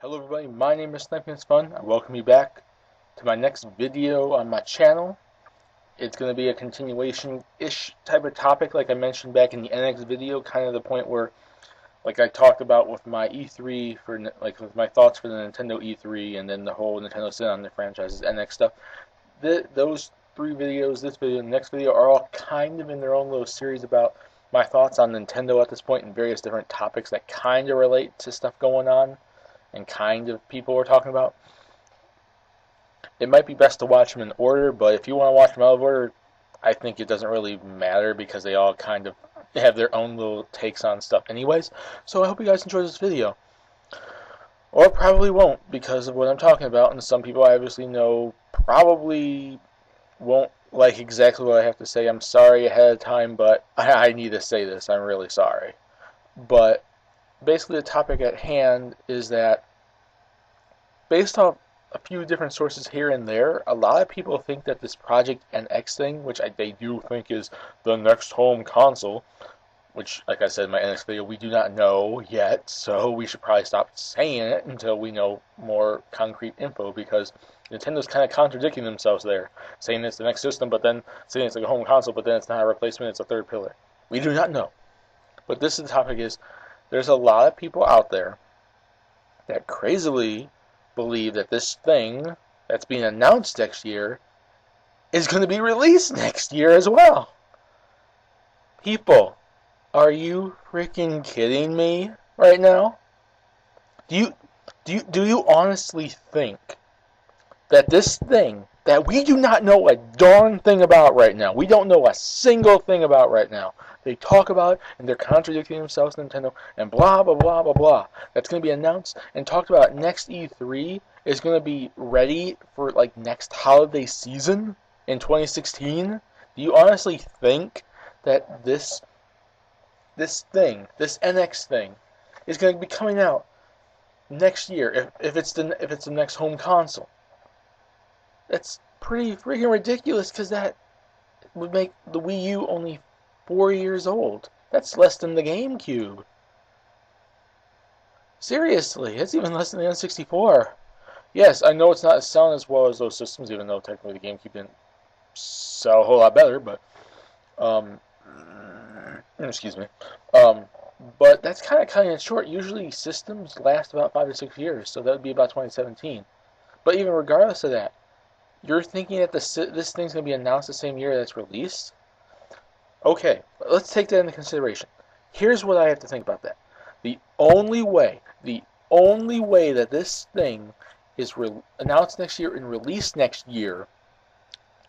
Hello everybody, my name is Sniping It's Fun. I welcome you back to my next video on my channel. It's going to be a continuation-ish type of topic like I mentioned back in the NX video, kind of the point where, like I talked about with my E3, with my thoughts for the Nintendo E3 and then the whole Nintendo sit on the franchises, NX stuff. Those three videos, this video and the next video, are all kind of in their own little series about my thoughts on Nintendo at this point and various different topics that kind of relate to stuff going on and kind of people we're talking about. It might be best to watch them in order, but if you want to watch them out of order, I think it doesn't really matter because they all kind of have their own little takes on stuff anyways. So I hope you guys enjoy this video. Or probably won't because of what I'm talking about, and some people I obviously know probably won't like exactly what I have to say. I'm sorry ahead of time, but I need to say this. I'm really sorry. But basically the topic at hand is that based off a few different sources here and there, a lot of people think that this Project NX thing, which they do think is the next home console, which, like I said in my NX video, we do not know yet, so we should probably stop saying it until we know more concrete info, because Nintendo's kind of contradicting themselves there, saying it's the next system, but then saying it's like a home console, but then it's not a replacement, it's a third pillar. We do not know. But this is the topic is, there's a lot of people out there that crazily believe that this thing that's being announced next year is going to be released next year as well. People, are you freaking kidding me right now? Do you honestly think that this thing that we do not know a darn thing about right now, we don't know a single thing about right now, they talk about it and they're contradicting themselves, Nintendo, and blah, blah, blah, blah, blah, that's going to be announced and talked about next E3 is going to be ready for like next holiday season in 2016? Do you honestly think that this NX thing, is going to be coming out next year if it's the next home console? That's pretty freaking ridiculous, because that would make the Wii U only 4 years old. That's less than the GameCube. Seriously, it's even less than the N64. Yes, I know it's not selling as well as those systems, even though technically the GameCube didn't sell a whole lot better, but excuse me. But that's kind of cutting it short. Usually systems last about 5 to 6 years, so that would be about 2017. But even regardless of that, you're thinking that this thing's going to be announced the same year that it's released? Okay, let's take that into consideration. Here's what I have to think about that. The only way that this thing is announced next year and released next year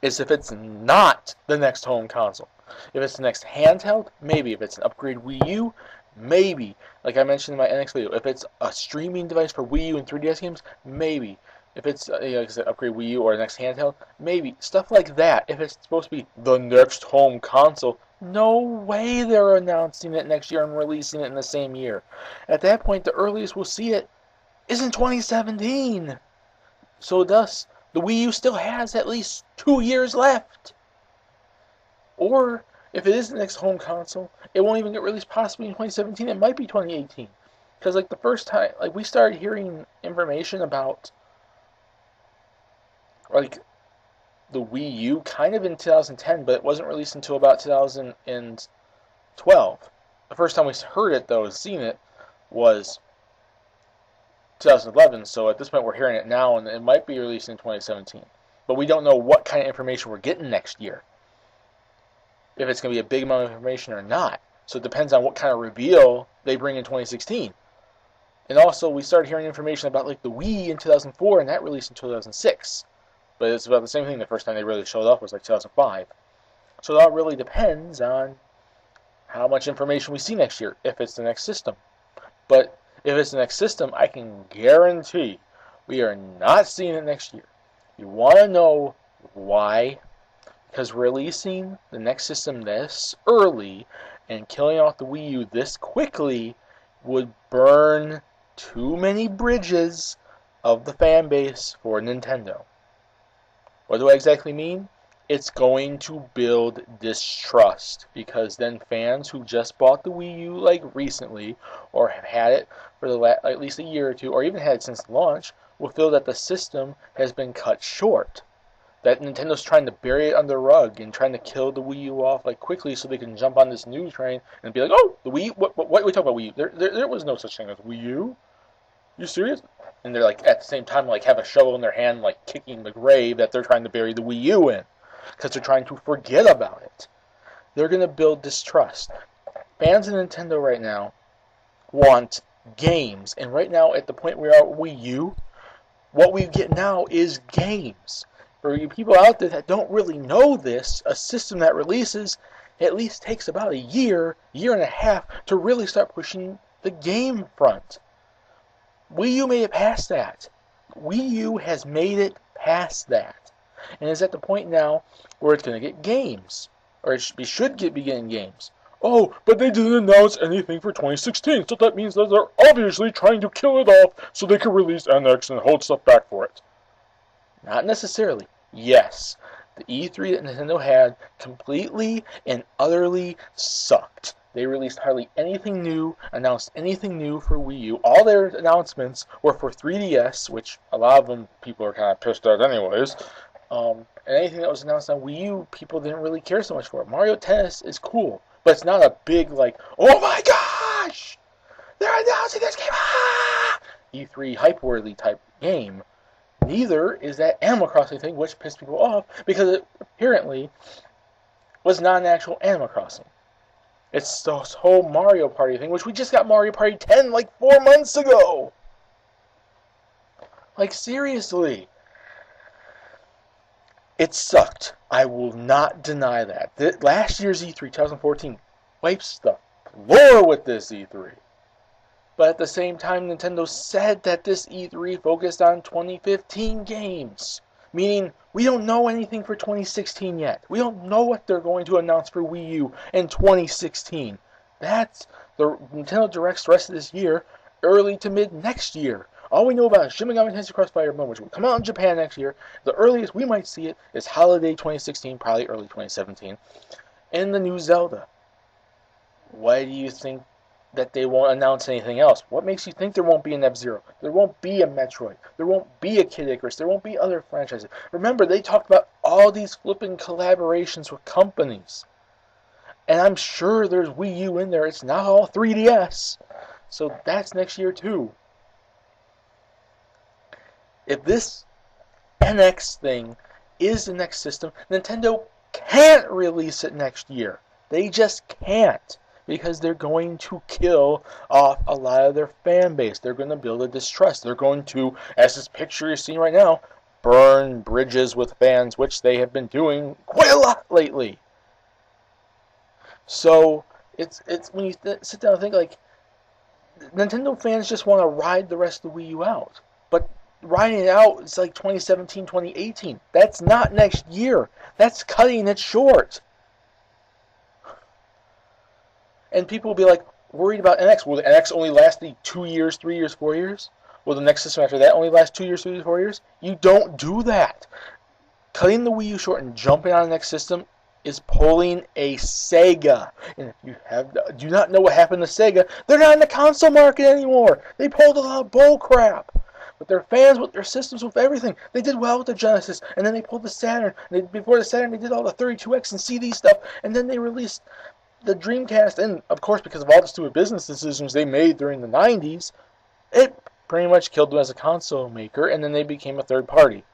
is if it's not the next home console. If it's the next handheld, maybe. If it's an upgrade Wii U, maybe. Like I mentioned in my NX video, if it's a streaming device for Wii U and 3DS games, maybe. If it's like I said, upgrade Wii U or the next handheld, maybe. Stuff like that. If it's supposed to be the next home console, no way they're announcing it next year and releasing it in the same year. At that point, the earliest we'll see it is in 2017. So thus, the Wii U still has at least 2 years left. Or, if it is the next home console, it won't even get released possibly in 2017. It might be 2018. Because like the first time, like we started hearing information about like the Wii U kind of in 2010, but it wasn't released until about 2012. The first time we heard it, though, seen it, was 2011, so at this point we're hearing it now, and it might be released in 2017. But we don't know what kind of information we're getting next year. If it's going to be a big amount of information or not. So it depends on what kind of reveal they bring in 2016. And also, we started hearing information about like the Wii in 2004, and that released in 2006. But it's about the same thing. The first time they really showed up was like 2005. So that really depends on how much information we see next year, if it's the next system. But if it's the next system, I can guarantee we are not seeing it next year. You want to know why? Because releasing the next system this early and killing off the Wii U this quickly would burn too many bridges of the fan base for Nintendo. What do I exactly mean? it's going to build distrust, because then fans who just bought the Wii U like recently, or have had it for at least a year or two, or even had it since launch, will feel that the system has been cut short. That Nintendo's trying to bury it under the rug and trying to kill the Wii U off like quickly so they can jump on this new train and be like, oh, the Wii U, what are we talking about Wii U? There was no such thing as Wii U. You serious? And they're like, at the same time, like have a shovel in their hand, like kicking the grave that they're trying to bury the Wii U in, because they're trying to forget about it. They're going to build distrust. Fans of Nintendo right now want games, and right now at the point we are at Wii U, what we get now is games. For you people out there that don't really know this, a system that releases at least takes about a year and a half to really start pushing the game front. Wii U made it past that. Wii U has made it past that. And is at the point now where it's going to get games. Or it should be getting games. Oh, but they didn't announce anything for 2016, so that means that they're obviously trying to kill it off so they can release NX and hold stuff back for it. Not necessarily. Yes, the E3 that Nintendo had completely and utterly sucked. They released hardly anything new, announced anything new for Wii U. All their announcements were for 3DS, which a lot of them people are kind of pissed at anyways. And anything that was announced on Wii U, people didn't really care so much for it. Mario Tennis is cool, but it's not a big, like, oh my gosh! They're announcing this game! Ah! E3 hype-worthy type game. Neither is that Animal Crossing thing, which pissed people off, because it apparently was not an actual Animal Crossing. It's this whole Mario Party thing, which we just got Mario Party 10 like 4 months ago! Like, seriously. It sucked. I will not deny that. Last year's E3, 2014, wipes the floor with this E3. But at the same time, Nintendo said that this E3 focused on 2015 games. Meaning, we don't know anything for 2016 yet. We don't know what they're going to announce for Wii U in 2016. That's the Nintendo Direct's rest of this year, early to mid next year. All we know about is Shin Megami Tensei Crossfire Bone, which will come out in Japan next year. The earliest we might see it is holiday 2016, probably early 2017. And the new Zelda. Why do you think that they won't announce anything else? What makes you think there won't be an F-Zero? There won't be a Metroid. There won't be a Kid Icarus. There won't be other franchises. Remember, they talked about all these flipping collaborations with companies. And I'm sure there's Wii U in there. It's not all 3DS. So that's next year too. If this NX thing is the next system, Nintendo can't release it next year. They just can't. Because they're going to kill off a lot of their fan base. They're going to build a distrust. They're going to, as this picture you're seeing right now, burn bridges with fans, which they have been doing quite a lot lately. So, it's when you sit down and think, like, Nintendo fans just want to ride the rest of the Wii U out. But riding it out is like 2017, 2018. That's not next year. That's cutting it short. And people will be like, worried about NX. Will the NX only last the 2 years, 3 years, 4 years? Will the next system after that only last 2 years, 3 years, 4 years? You don't do that. Cutting the Wii U short and jumping on the next system is pulling a Sega. And if you do not know what happened to Sega, they're not in the console market anymore. They pulled a lot of bull crap. With their fans, with their systems, with everything. They did well with the Genesis, and then they pulled the Saturn. Before the Saturn, they did all the 32X and CD stuff, and then they released the Dreamcast, and of course because of all the stupid business decisions they made during the 90s, it pretty much killed them as a console maker, and then they became a third party.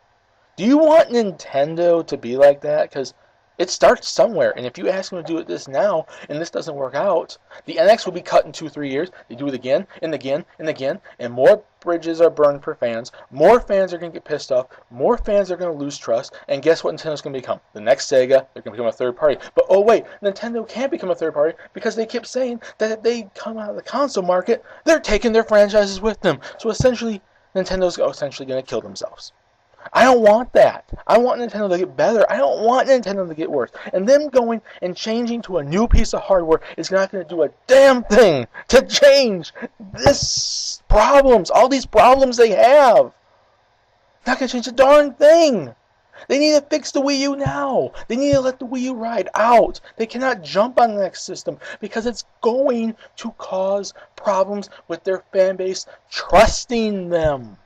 Do you want Nintendo to be like that? Because it starts somewhere, and if you ask them to do this now, and this doesn't work out, the NX will be cut in 2-3 years. They do it again, and again, and again, and more bridges are burned for fans. More fans are going to get pissed off. More fans are going to lose trust, and guess what Nintendo's going to become? The next Sega, they're going to become a third party. But oh wait, Nintendo can't become a third party because they kept saying that if they come out of the console market, they're taking their franchises with them. So essentially, Nintendo's essentially going to kill themselves. I don't want that. I want Nintendo to get better. I don't want Nintendo to get worse. And them going and changing to a new piece of hardware is not going to do a damn thing to change this problems, all these problems they have. Not going to change a darn thing. They need to fix the Wii U now. They need to let the Wii U ride out. They cannot jump on the next system because it's going to cause problems with their fan base trusting them.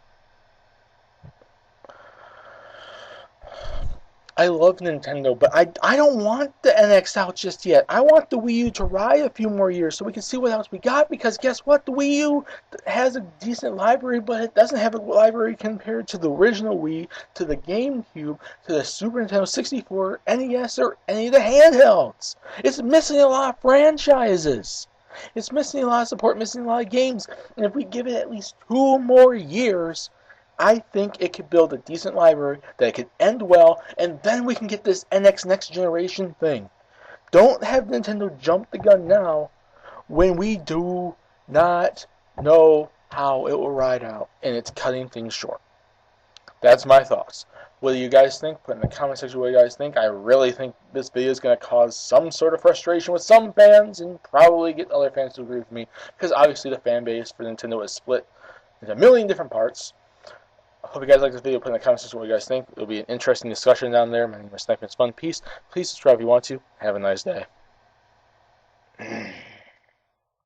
I love Nintendo, but I don't want the NX out just yet. I want the Wii U to ride a few more years so we can see what else we got, because guess what? The Wii U has a decent library, but it doesn't have a library compared to the original Wii, to the GameCube, to the Super Nintendo 64, NES, or any of the handhelds. It's missing a lot of franchises. It's missing a lot of support, missing a lot of games. And if we give it at least 2 more years, I think it could build a decent library that it could end well, and then we can get this NX next generation thing. Don't have Nintendo jump the gun now when we do not know how it will ride out, and it's cutting things short. That's my thoughts. What do you guys think? Put in the comment section what you guys think. I really think this video is going to cause some sort of frustration with some fans, and probably get other fans to agree with me, because obviously the fan base for Nintendo is split into a million different parts. I hope you guys like this video. Put in the comments section what you guys think. It'll be an interesting discussion down there. My name is Snipe. It's fun. Peace. Please subscribe if you want to. Have a nice day.